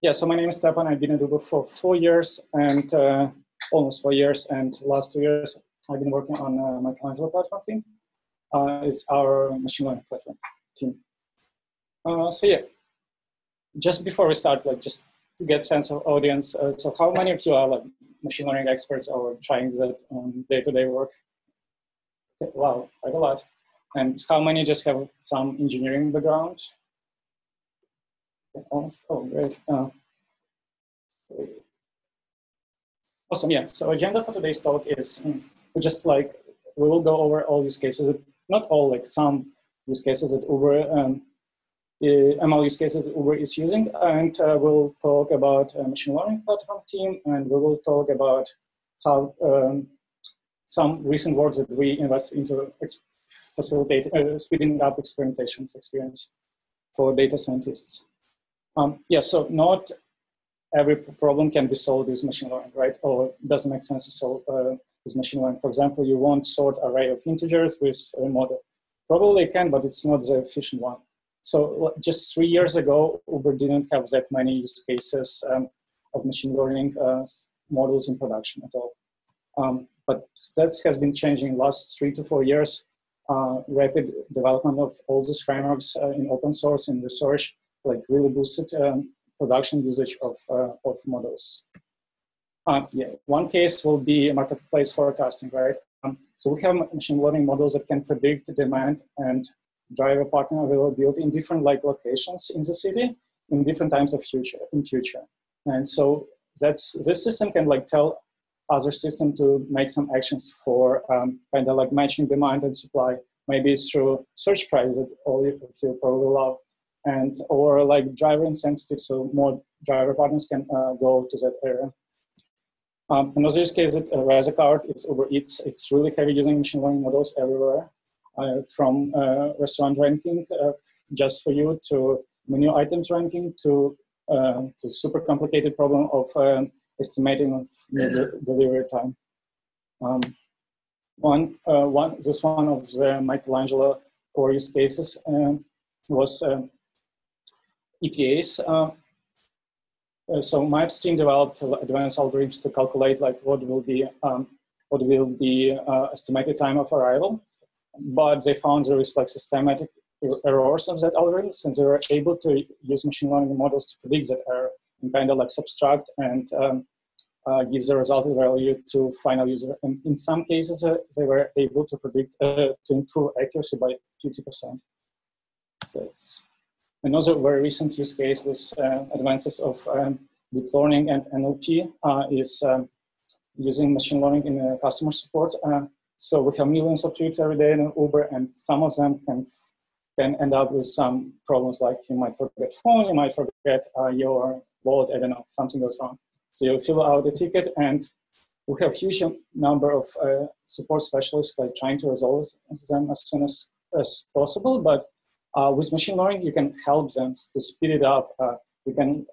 Yeah, so my name is Stepan. I've been at Uber for 4 years and almost 4 years. And last 2 years, I've been working on Michelangelo platform team. It's our machine learning platform team. So yeah, just before we start, like just to get sense of audience. So how many of you are like machine learning experts or trying that on day-to-day work? Okay, wow, quite a lot. And how many just have some engineering background? Oh, great. Awesome, yeah. So agenda for today's talk is we will go over all use cases, not all, like some use cases that Uber, ML use cases that Uber is using, and we'll talk about a machine learning platform team, and we will talk about how some recent works that we invest into facilitate speeding up experimentations experience for data scientists. Yeah, so not every problem can be solved with machine learning, right? Or it doesn't make sense to solve with machine learning. For example, you want sort array of integers with a model. Probably can, but it's not the efficient one. So just 3 years ago, Uber didn't have that many use cases of machine learning models in production at all. But that has been changing last 3 to 4 years. Rapid development of all these frameworks in open source and research like really boosted production usage of models. Yeah, one case will be marketplace forecasting, right? So we have machine learning models that can predict demand and driver partner availability in different locations in the city in different times of future. And so this system can tell other system to make some actions for kind of matching demand and supply, maybe through search prices that all of you probably love. And or driver insensitive, so more driver partners can go to that area. Another use case is Razakart. It's Uber Eats. It's really heavy using machine learning models everywhere, from restaurant ranking just for you to menu items ranking to super complicated problem of estimating of delivery time. This one of the Michelangelo core use cases was ETAs. So Maps team developed advanced algorithms to calculate what will be estimated time of arrival, but they found there is systematic errors of that algorithms, and they were able to use machine learning models to predict that error and kind of subtract and give the resulting value to final user. And in some cases, they were able to predict to improve accuracy by 50%. So it's another very recent use case with advances of deep learning and NLP is using machine learning in customer support. So we have millions of trips every day in Uber, and some of them can end up with some problems like you might forget phone, you might forget your wallet, I don't know, something goes wrong. So you fill out the ticket, and we have a huge number of support specialists trying to resolve them as soon as possible, but with machine learning, you can help them to speed it up. You can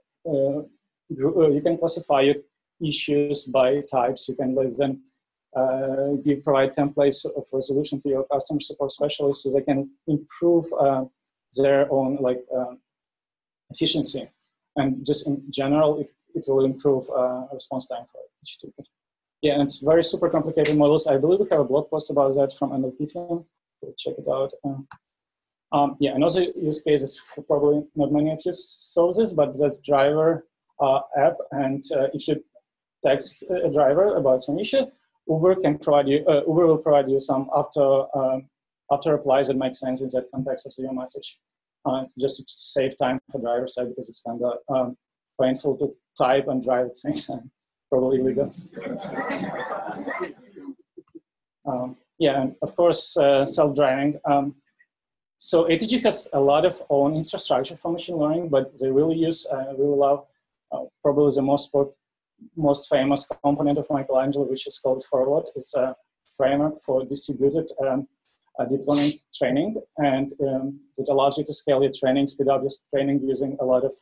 classify your issues by types. You can let them provide templates of resolution to your customer support specialists so they can improve their own efficiency. And just in general, it will improve response time for each ticket. Yeah, and it's very super complicated models. I believe we have a blog post about that from NLP team. So check it out. Yeah, another use case is probably not many of you saw this, but that's driver app. And if you text a driver about some issue, Uber can provide you. Uber will provide you some after replies that make sense in that context of your message, just to save time for driver side because it's kind of painful to type and drive at the same time. Probably illegal. Yeah, and of course self-driving. So ATG has a lot of own infrastructure for machine learning, but they really love probably the most famous component of Michelangelo, which is called Horovod. It's a framework for distributed deep learning training, and it allows you to scale your training, speed up your training using a lot of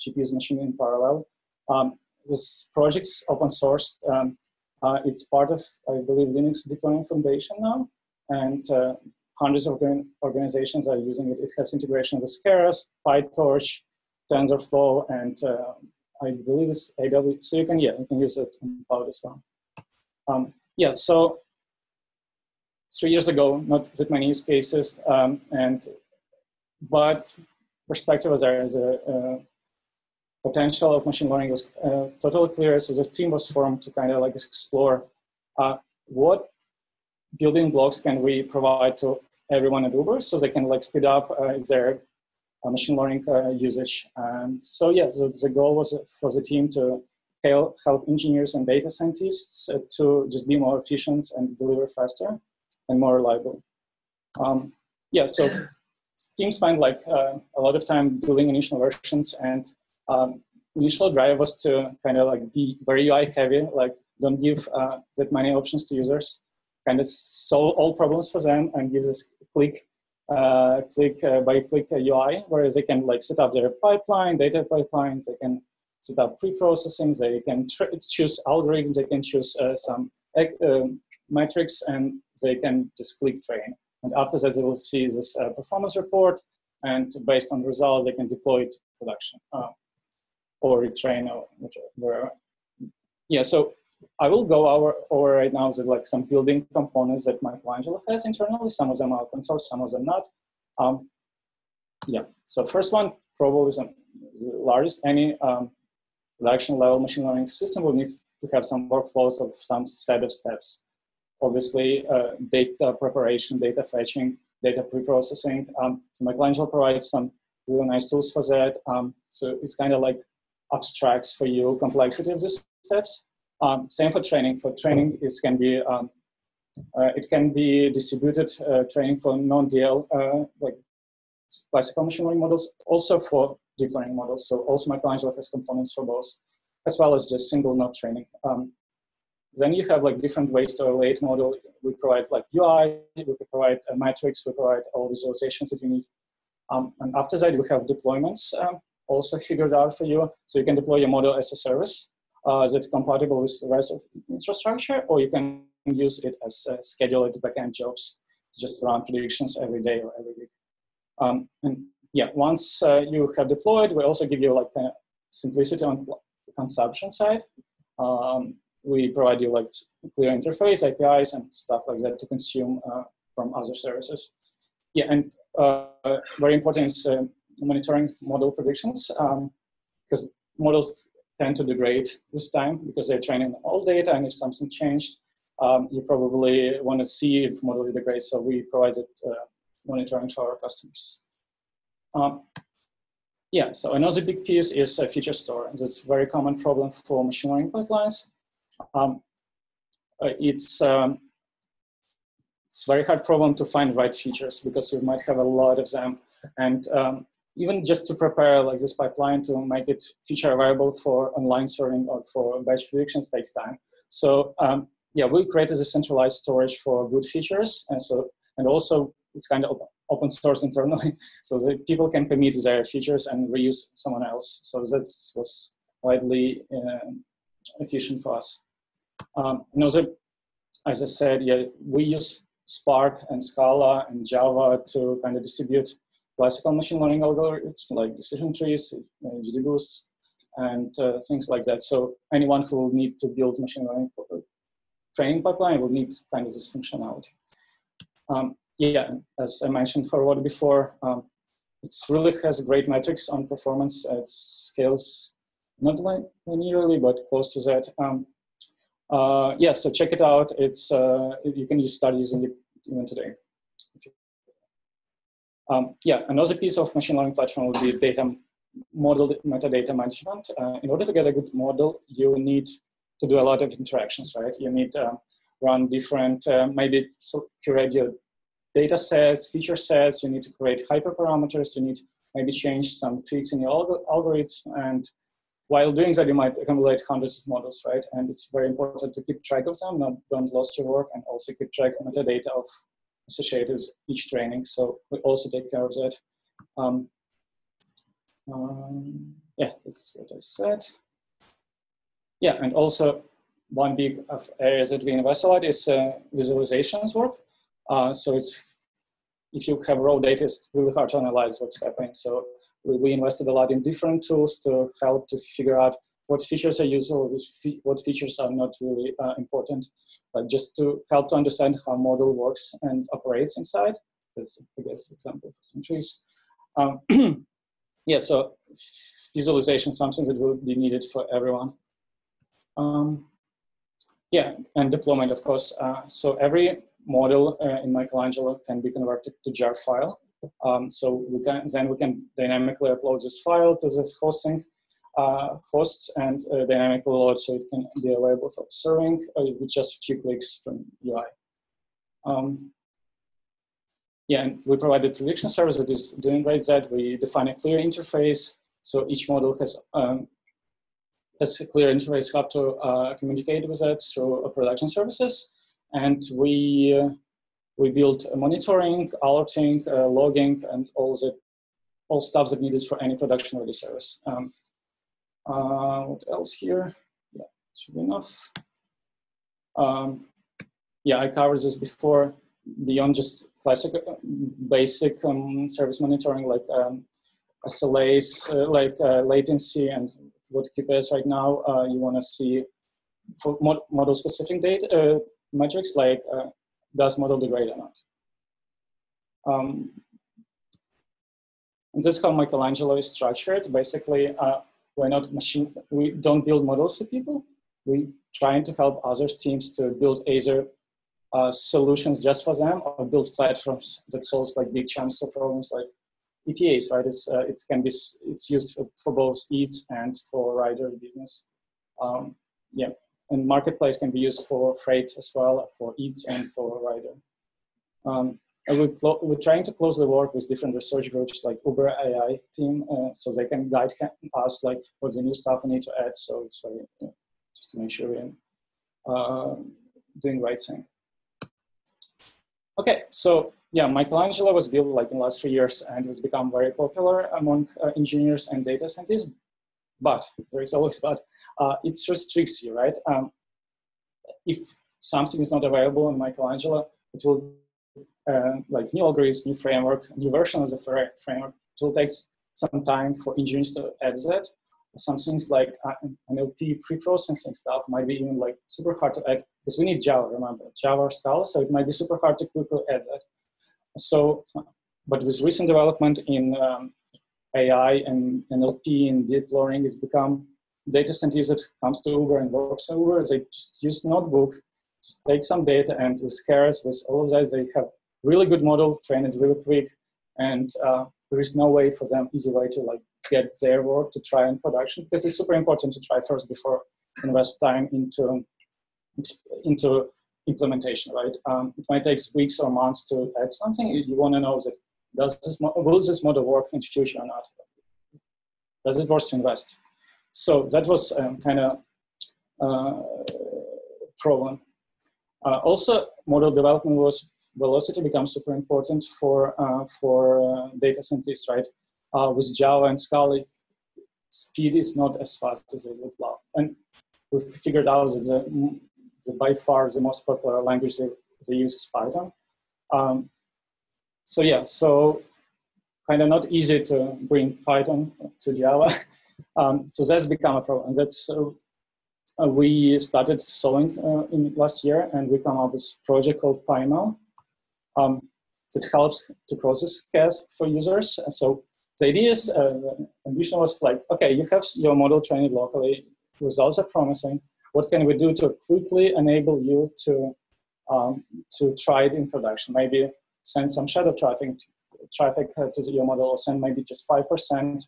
GPUs machine in parallel. This project's open source. It's part of, I believe, Linux Deep Learning Foundation now, and hundreds of organizations are using it. It has integration with Keras, PyTorch, TensorFlow, and I believe it's AWS. So you can use it in cloud as well. Yeah, so 3 years ago, not that many use cases, but perspective was there as a potential of machine learning was totally clear. So the team was formed to kind of like explore what building blocks can we provide to everyone at Uber so they can like speed up their machine learning usage. And so yeah, so the goal was for the team to help engineers and data scientists to just be more efficient and deliver faster and more reliable. Yeah, so teams spend like a lot of time building initial versions, and initial drive was to kind of like be very UI heavy, like don't give that many options to users, kind of solve all problems for them and give this click by click UI where they can like set up their pipeline, data pipelines, they can set up pre-processing, they can choose algorithms, they can choose some metrics, and they can just click train. And after that, they will see this performance report, and based on the result, they can deploy it to production or retrain or wherever. Yeah, so I will go over right now like some building components that Michelangelo has internally. Some of them are open source, some of them not. Yeah, so first one, probably the largest. Any production level machine learning system will need to have some workflows of some set of steps. Obviously, data preparation, data fetching, data pre-processing. So Michelangelo provides some really nice tools for that. So it's kind of like abstracts for you complexity of these steps. Same for training. For training, it can be distributed training for non-DL, like classical machine learning models, also for deep learning models. So also Michelangelo has components for both, as well as just single node training. Then you have like different ways to relate model. We provide like UI, we provide metrics, we provide all visualizations that you need. And after that, we have deployments also figured out for you. So you can deploy your model as a service that's compatible with the rest of the infrastructure, or you can use it as scheduled backend jobs, just run predictions every day or every week. And yeah, once you have deployed, we also give you like simplicity on the consumption side. We provide you like clear interface, APIs, and stuff like that to consume from other services. Yeah, and very important is monitoring model predictions, because models tend to degrade with time because they're training on old data, and if something changed, you probably want to see if model degrades. So we provide it monitoring to our customers. Yeah, so another big piece is a feature store. That's a very common problem for machine learning pipelines. It's a very hard problem to find right features because you might have a lot of them. And even just to prepare like this pipeline to make it feature available for online serving or for batch predictions takes time. So yeah, we created a centralized storage for good features. And also it's kind of open source internally, so that people can commit their features and reuse someone else. So that was widely efficient for us. Another, as I said, yeah, we use Spark and Scala and Java to kind of distribute classical machine learning algorithms like decision trees, GDBoost, and things like that. So anyone who will need to build machine learning training pipeline will need kind of this functionality. Yeah, as I mentioned Horovod before, it really has great metrics on performance. It scales not linearly, but close to that. Yeah, so check it out. It's you can just start using it even today. Yeah, another piece of machine learning platform would be metadata management. In order to get a good model, you need to do a lot of interactions, right? You need to run different, maybe curate your data sets, feature sets. You need to create hyperparameters. You need to maybe change some tweaks in your algorithms. And while doing that, you might accumulate hundreds of models, right? And it's very important to keep track of them, don't lose your work, and also keep track of metadata of associated with each training. So we also take care of that. Yeah, that's what I said. Yeah, and also one big area that we invest a lot is visualizations work. So if you have raw data, it's really hard to analyze what's happening. So we invested a lot in different tools to help to figure out what features are useful, what features are not really important, but just to help to understand how model works and operates inside. That's, I guess, an example for some trees. Yeah, so visualization, something that will be needed for everyone. Yeah, and deployment, of course. So every model in Michelangelo can be converted to jar file. So we can dynamically upload this file to this hosting host and dynamically load, so it can be available for serving with just a few clicks from UI. Yeah, and we provide a prediction service that is doing right that. We define a clear interface, so each model has a clear interface how to communicate with it through production services, and we build monitoring, alerting, logging, and all stuff that needed for any production-ready service. What else here? Yeah, should be enough. Yeah, I covered this before. Beyond just classic, basic service monitoring like SLAs, like latency, and what QPS right now, you want to see for model-specific data metrics like does model degrade or not. And that's how Michelangelo is structured. Basically, we don't build models for people. We trying to help other teams to build either solutions just for them or build platforms that solves like big chunks of problems like ETAs, right? It's used for both eats and for rider business. Yeah, and marketplace can be used for freight as well, for eats and for rider. And we're trying to closely work with different research groups like Uber AI team, so they can guide us like what's the new stuff we need to add. So it's very just to make sure we're doing the right thing. Okay, so yeah, Michelangelo was built like in the last 3 years and it has become very popular among engineers and data scientists. But there is always but. It restricts you, right? If something is not available in Michelangelo, it will like new algorithms, new framework, new version of the framework. It will take some time for engineers to add that. Some things like NLP pre-processing stuff might be even like super hard to add because we need Java, remember, Java or Scala, so it might be super hard to quickly add that. So, but with recent development in AI and NLP and deep learning, it's become data scientists that comes to Uber and works at Uber, they just use notebook, just take some data, and with Keras, with all of that, they have really good model, train it really quick, and there is no way for them, easy way to like get their work to try in production, because it's super important to try first before invest time into implementation, right? It might take weeks or months to add something. You want to know that will this model work in the future or not? Does it worth to invest? So that was kind of problem. Also, model development velocity becomes super important for data scientists, right? With Java and Scala, speed is not as fast as they would love. And we've figured out that by far the most popular language they use is Python. So yeah, so kind of not easy to bring Python to Java. So that's become a problem. That's we started solving in last year, and we come up with a project called PyML that helps to process cache for users. And so the idea is, the ambition was like, okay, you have your model trained locally, results are promising. What can we do to quickly enable you to try it in production? Maybe send some shadow traffic to your model, or send maybe just 5%.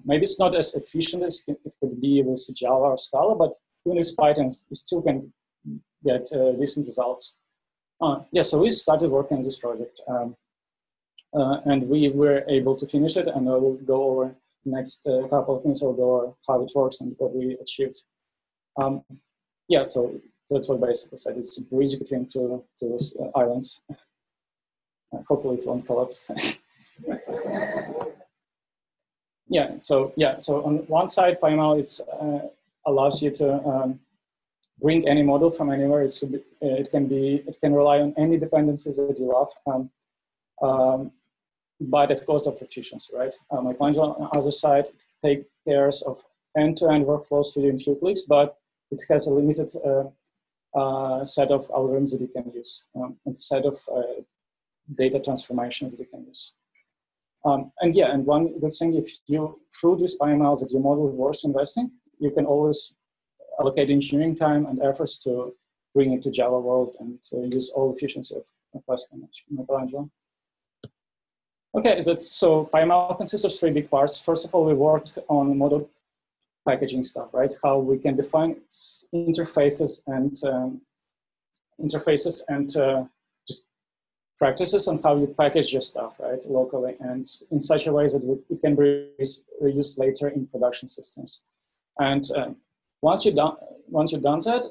Maybe it's not as efficient as it could be with Java or Scala, but even with Python, you still can get decent results. Yeah, so we started working on this project, and we were able to finish it, and I will go over the next couple of minutes. I'll go over how it works and what we achieved. Yeah, so that's what basically said. It's a bridge between two islands. Hopefully it won't collapse. Yeah, so on one side, PyML allows you to bring any model from anywhere. It can rely on any dependencies that you love. but at the cost of efficiency, right? Michelangelo on the other side, it takes care of end-to-end workflows for you in few clicks, but it has a limited set of algorithms that you can use and set of data transformations that you can use. And one good thing, if you, through this PyML that your model is worth investing, you can always allocate engineering time and efforts to bring it to Java world and use all efficiency of classical Michelangelo. Okay, so PyML consists of 3 big parts. First of all, we worked on model packaging stuff, right? How we can define interfaces and just practices on how you package your stuff, right, locally, and in such a way that it can be reused later in production systems. And once you've done that,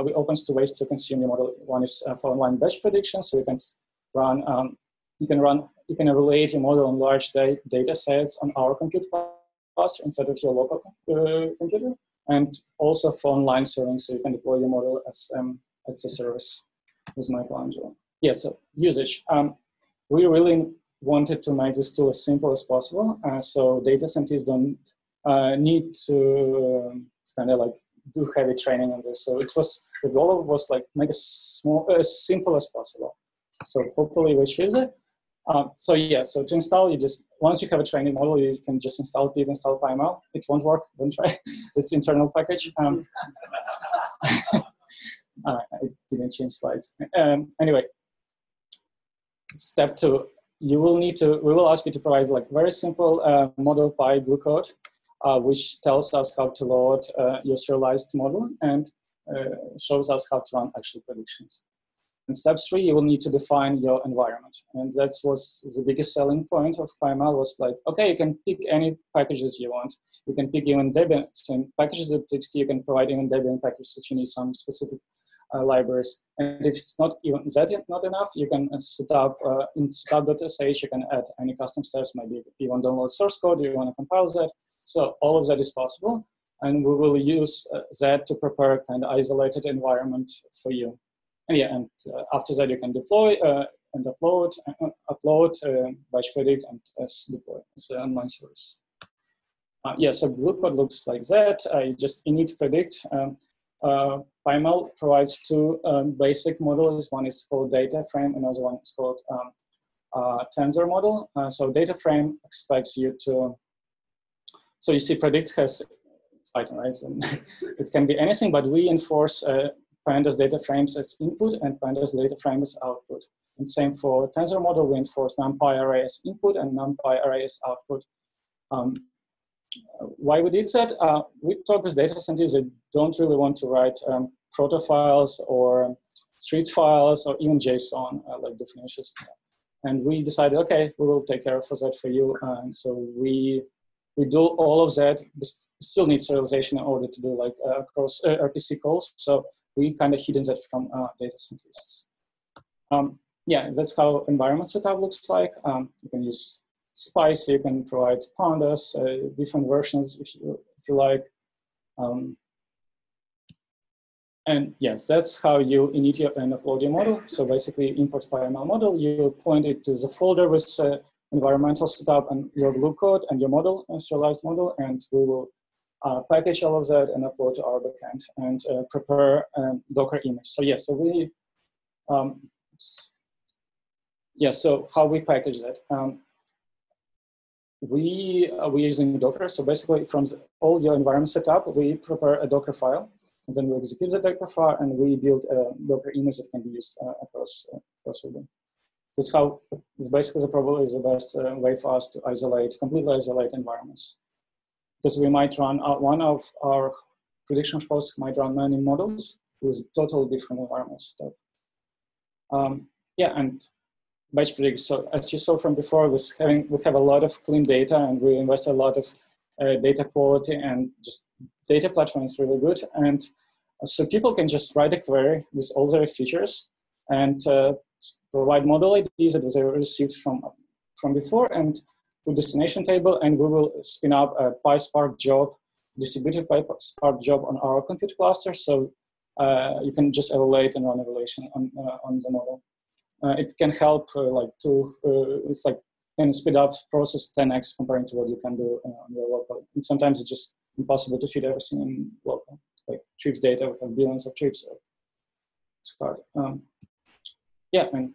we open 2 ways to consume your model. One is for online batch prediction, so you can run, you can relate your model on large data sets on our compute cluster instead of your local computer, and also for online serving, so you can deploy your model as a service with Michelangelo. Yeah, so usage. We really wanted to make this tool as simple as possible, so data scientists don't need to kind of like do heavy training on this. So the goal was like make it as simple as possible. So hopefully we choose it. So to install, you just, once you have a training model, you can just install PyML. It won't work, don't try. It's internal package. I didn't change slides. Anyway, step 2, we will ask you to provide like very simple model Py glue code, which tells us how to load your serialized model and shows us how to run actual predictions. In step 3, you will need to define your environment. And that was the biggest selling point of PyML was like, okay, you can pick any packages you want. You can pick even Debian packages.txt, you can provide even Debian packages if you need some specific libraries. And if it's not even not enough, you can set up in setup.sh, you can add any custom steps. Maybe you want to download source code, you want to compile that. So all of that is possible. And we will use that to prepare kind of isolated environment for you. And after that, you can deploy and upload, batch predict, and deploy as an online service. So glue code looks like that. You just init predict. PyML provides 2 basic models. One is called data frame, another one is called tensor model. So data frame expects you to, so you see predict has, I don't know, it can be anything, but we enforce pandas data frames as input and pandas data frame as output. And same for tensor model, we enforce numpy array as input and numpy array as output. Why we did that? We talk with data scientists that don't really want to write proto files or street files or even JSON like definitions. And we decided, okay, we will take care of that for you. And so we do all of that. We still need serialization in order to do like cross RPC calls. So we kind of hidden that from data scientists. That's how environment setup looks like. You can use Spice, you can provide pandas, different versions if you like. And yes, that's how you init and upload your model. So basically, you import PyML model, you point it to the folder with environmental setup and your glue code and your model, serialized model, and we will package all of that and upload to our backend and prepare Docker image. So so how we package that. We're using Docker. So basically, from all your environment setup, we prepare a Docker file, and then we execute the Docker file, and we build a Docker image that can be used across the. That's how. It's basically probably the best way for us to completely isolate environments, because we might run one of our prediction hosts might run many models with totally different environments. And batch predict. So as you saw from before, we have a lot of clean data, and we invest a lot of data quality, and just data platform is really good. And so people can just write a query with all their features and provide model IDs that they received from before, and to destination table, and we will spin up a PySpark job, distributed PySpark job on our compute cluster. So you can just evaluate and run evaluation on the model. It can help it's like can speed up process 10x comparing to what you can do on your local. And sometimes it's just impossible to fit everything in local. Like trips data, we have billions of trips. So it's hard. Yeah, and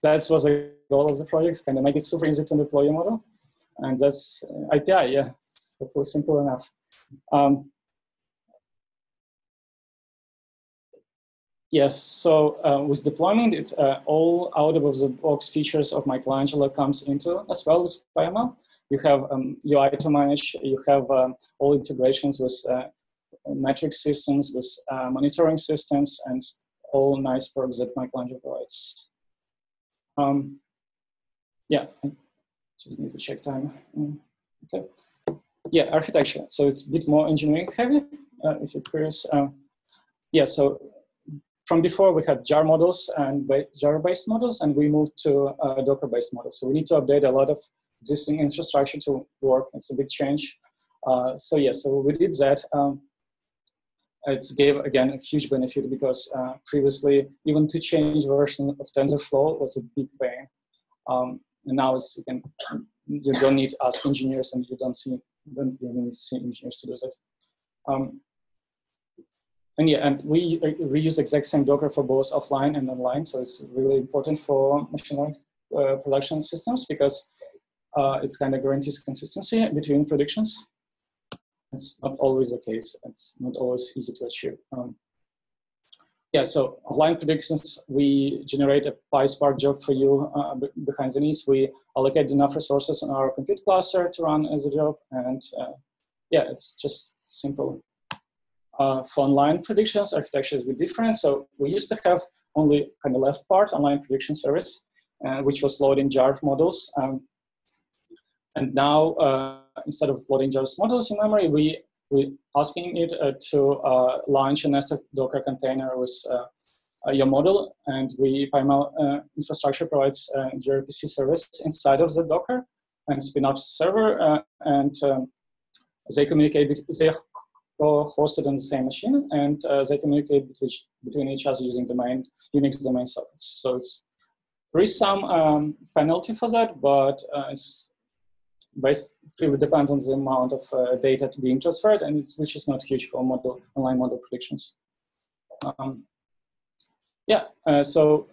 that was the goal of the project, kind of make it super easy to deploy your model. And that's API, yeah, it's hopefully simple enough. Yes, so with deployment, it's all out-of-the-box features of Michelangelo comes into as well with PyML. You have UI to manage, you have all integrations with metric systems, with monitoring systems, and all nice perks that Michelangelo provides. Yeah, I just need to check time. Okay. Yeah, architecture. So it's a bit more engineering heavy, if you're curious. Yeah, so from before we had jar models and jar-based models, and we moved to Docker-based models. So we need to update a lot of existing infrastructure to work. It's a big change. So yeah, so we did that. It gave, again, a huge benefit because previously, even to change version of TensorFlow was a big pain. And now it's, you don't need to ask engineers, and you don't even see engineers to do that. And yeah, and we reuse exact same Docker for both offline and online. So it's really important for machine learning production systems because it's kind of guarantees consistency between predictions. It's not always the case. It's not always easy to achieve. Yeah, so offline predictions, we generate a PySpark job for you behind the scenes. We allocate enough resources on our compute cluster to run as a job. And yeah, it's just simple. For online predictions, architecture is a bit different. So we used to have only kind of left part, online prediction service, which was loading jar models. And now, instead of loading jar models in memory, we're asking it to launch a nested Docker container with your model. And PyML infrastructure provides a gRPC service inside of the Docker and spin up server. And they communicate, they hosted on the same machine, and they communicate between each other using Unix domain sockets. So there is some penalty for that, but it really depends on the amount of data to being transferred, and which is not huge for online model predictions. So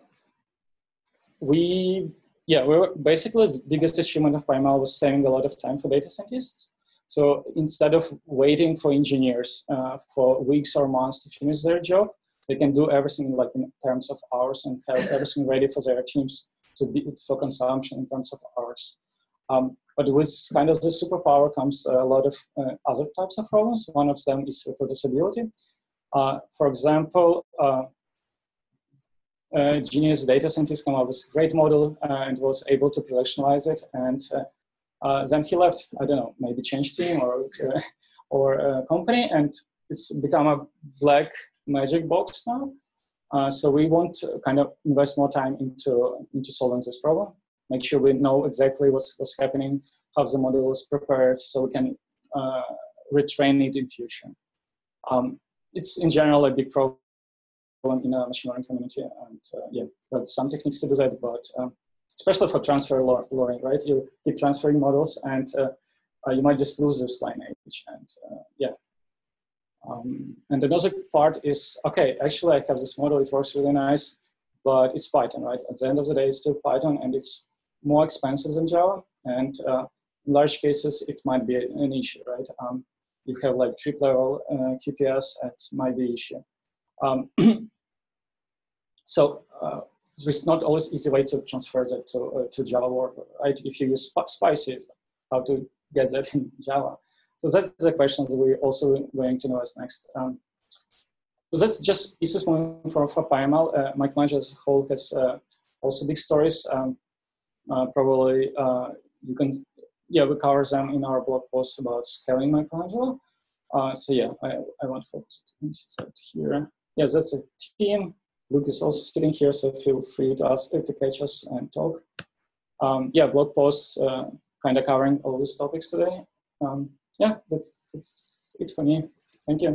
we're basically the biggest achievement of PyML was saving a lot of time for data scientists. So instead of waiting for engineers for weeks or months to finish their job, they can do everything like in terms of hours and have everything ready for their teams for consumption in terms of hours. But with kind of the superpower comes a lot of other types of problems. One of them is reproducibility. For example, genius data scientists come up with a great model and was able to productionalize it, and then he left, I don't know, maybe change team or a company, and it's become a black magic box now. So we want to kind of invest more time into solving this problem, make sure we know exactly what's happening, how the model is prepared, so we can retrain it in future. It's in general a big problem in the machine learning community, and yeah, there's some techniques to do that, but especially for transfer learning, right? You keep transferring models, and you might just lose this lineage. And yeah. And another part is, okay, actually I have this model, it works really nice, but it's Python, right? At the end of the day, it's still Python, and it's more expensive than Java. And in large cases, it might be an issue, right? You have like trip-level QPS, it might be an issue. So there's not always easy way to transfer that to Java world, right? If you use Spicy, how to get that in Java. So that's the question that we're also going to know as next. So that's just pieces moving for PyML. Michelangelo as a whole has also big stories. Probably you can, yeah, we cover them in our blog post about scaling Michelangelo. So yeah, I want to focus here. Yeah, that's a team. Luke is also sitting here, so feel free to catch us and talk. Yeah, blog posts kind of covering all these topics today. Yeah, that's it for me. Thank you.